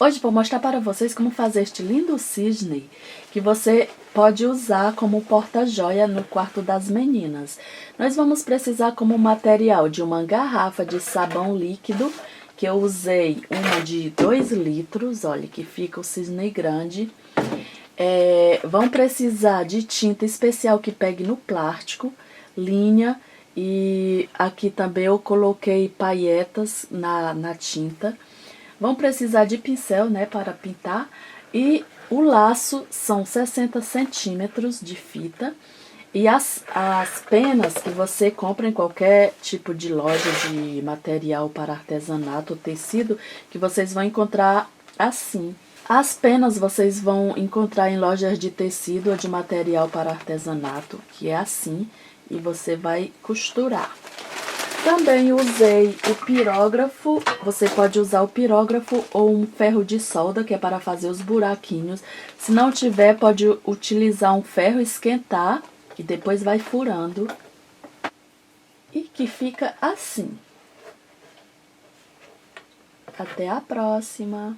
Hoje vou mostrar para vocês como fazer este lindo cisne que você pode usar como porta-joia no quarto das meninas. Nós vamos precisar como material de uma garrafa de sabão líquido, que eu usei uma de 2 litros, olha que fica o cisne grande. Vão precisar de tinta especial que pegue no plástico, linha, e aqui também eu coloquei pailletas na tinta. Vão precisar de pincel, né, para pintar, e o laço são 60 centímetros de fita, e as penas que você compra em qualquer tipo de loja de material para artesanato, tecido, que vocês vão encontrar assim. As penas vocês vão encontrar em lojas de tecido ou de material para artesanato, que é assim, e você vai costurar. Também usei o pirógrafo, você pode usar o pirógrafo ou um ferro de solda, que é para fazer os buraquinhos. Se não tiver, pode utilizar um ferro, esquentar e depois vai furando. E que fica assim. Até a próxima!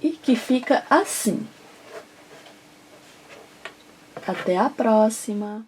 e que fica assim. Até a próxima!